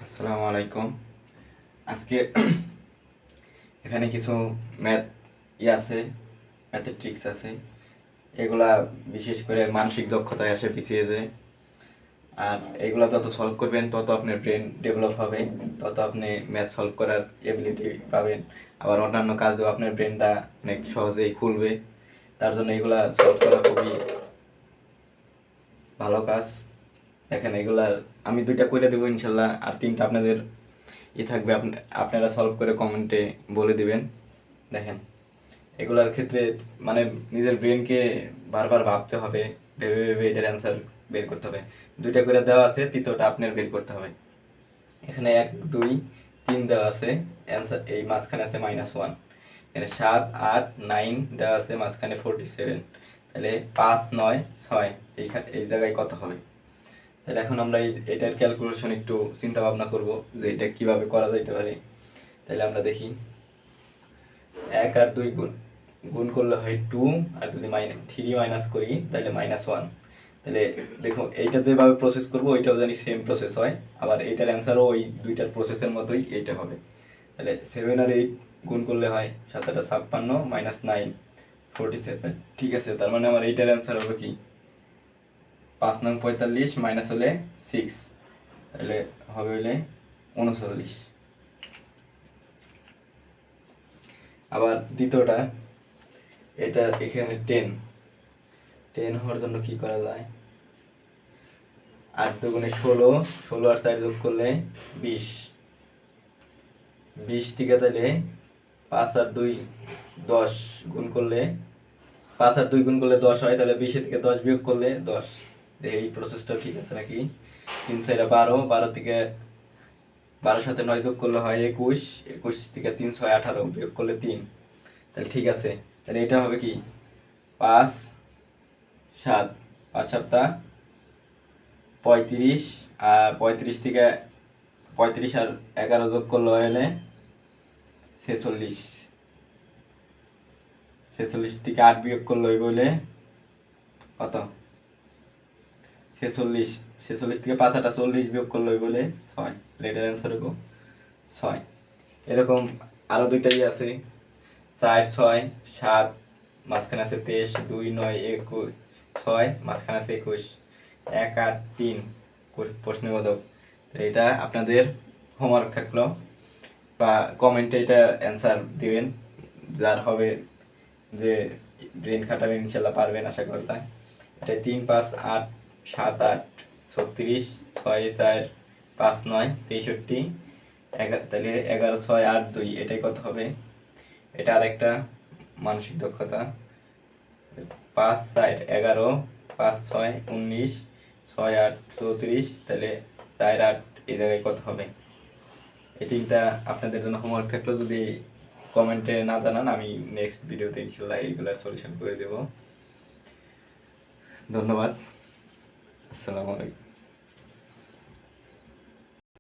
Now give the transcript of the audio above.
আসসালামু আলাইকুম। আজকে এখানে কিছু ম্যাথ আছে, ম্যাথের ট্রিক্স আছে। এগুলা বিশেষ করে মানসিক দক্ষতায় আসে পিছিয়ে যায়। আর এগুলা যত সলভ করবেন তত আপনার ব্রেন ডেভেলপ হবে, তত আপনি ম্যাথ সলভ করার এবিলিটি পাবেন। আবার অন্যান্য কাজেও আপনার ব্রেনটা অনেক সহজেই খুলবে। তার জন্য এগুলা সলভ করা খুবই ভালো কাজ। দেখেন এগুলা আমি 2টা করে দেবো ইনশাল্লাহ, আর 3টা আপনাদের থাকবে, আপনারা সলভ করে কমেন্টে বলে দিবেন। দেখেন এগুলার ক্ষেত্রে মানে নিজের ব্রেনকে বারবার ভাবতে হবে, ভেবে ভেবে এটার অ্যান্সার বের করতে হবে। 2টা করে দেওয়া আছে, তৃতীয়টা আপনার বের করতে হবে। এখানে 1 2 3 দেওয়া আছে, অ্যান্সার এই মাঝখানে আছে -1। এখানে 7 8 9 দেওয়া আছে, মাঝখানে 47। তাহলে 5 9 6 এই জায়গায় কত হবে? তাহলে এখন আমরা এটার ক্যালকুলেশন একটু চিন্তা ভাবনা করব যে এটা কিভাবে করা যাইতে পারে। তাহলে আমরা দেখি, 1 আর 2 গুণ গুণ করলে হয় 2, আর যদি 3 মাইনাস করি তাহলে -1। তাহলে দেখো এইটা যেভাবে প্রসেস করব ওইটাও জানি সেম প্রসেস হয়, আবার এইটার অ্যান্সারও ওই দুইটার প্রসেসের মতোই এইটা হবে। তাহলে 7 আর 8 গুণ করলে হয় 7 8 56 -9 47। ঠিক আছে, তার মানে আমার এইটার অ্যান্সার হবে কি 5 নং 45 মাইনাস হলে 6, তাহলে হবে হলে 39। আবার দ্বিতীয়টা, এটা এখানে 10 হওয়ার জন্য কি করা যায়? 8 দুগুণে 16, 16 আর 4 যোগ করলে 20, 20 থেকে তাহলে 5 আর 2 10 গুণ করলে 5 আর 2 গুণ করলে 10 হয়, তাহলে 20 থেকে 10 বিয়োগ করলে 10। এই প্রসেসটা ঠিক আছে নাকি? 3 4 12, 12 থেকে 12 সাথে 9 যোগ করলে হয় 21, 21 থেকে 3 6 18 বিয়োগ করলে 3। তাহলে ঠিক আছে, তাহলে এটা হবে কি 5 7 5 সপ্তাহ 35, আর 35 থেকে 35 আর 11 যোগ করলে হলে 46, 46 থেকে 8 বিয়োগ করলে হইব হলে কত? 46, 46 থেকে 5 8 40 বিয়োগ করলে হইব হলে 6। এটার অ্যান্সার হইব 6। এরকম আরো দুইটাই আছে, 4 6 7, মাঝখানে আছে 23, 2 9 21 6, মাঝখানে আছে 21, 1 8 3 প্রশ্নবোধক। এটা আপনাদের হোমওয়ার্ক থাকলো, বা কমেন্টে এটা অ্যান্সার দিবেন। যার হবে যে ব্রেন খাটাবেন ইনশাল্লাহ পারবেন আশা করি। তাই এটা 3 5 8 7 8 36, 6 4 5 9 63, তাহলে 11 6 8 2, এটাই কত হবে? এটা আরেকটা মানসিক দক্ষতা। 5 4 11, 5 6 19, 6 8 34, তাহলে 4 8 এই জায়গায় কত হবে? এই 3টা আপনাদের জন্য হোমওয়ার্ক থাকলো। যদি কমেন্টে না জানান, আমি নেক্সট ভিডিওতে ইনশাল্লাহ এইগুলার সলিউশন করে দেব। ধন্যবাদ। আসসালামু আলাইকুম।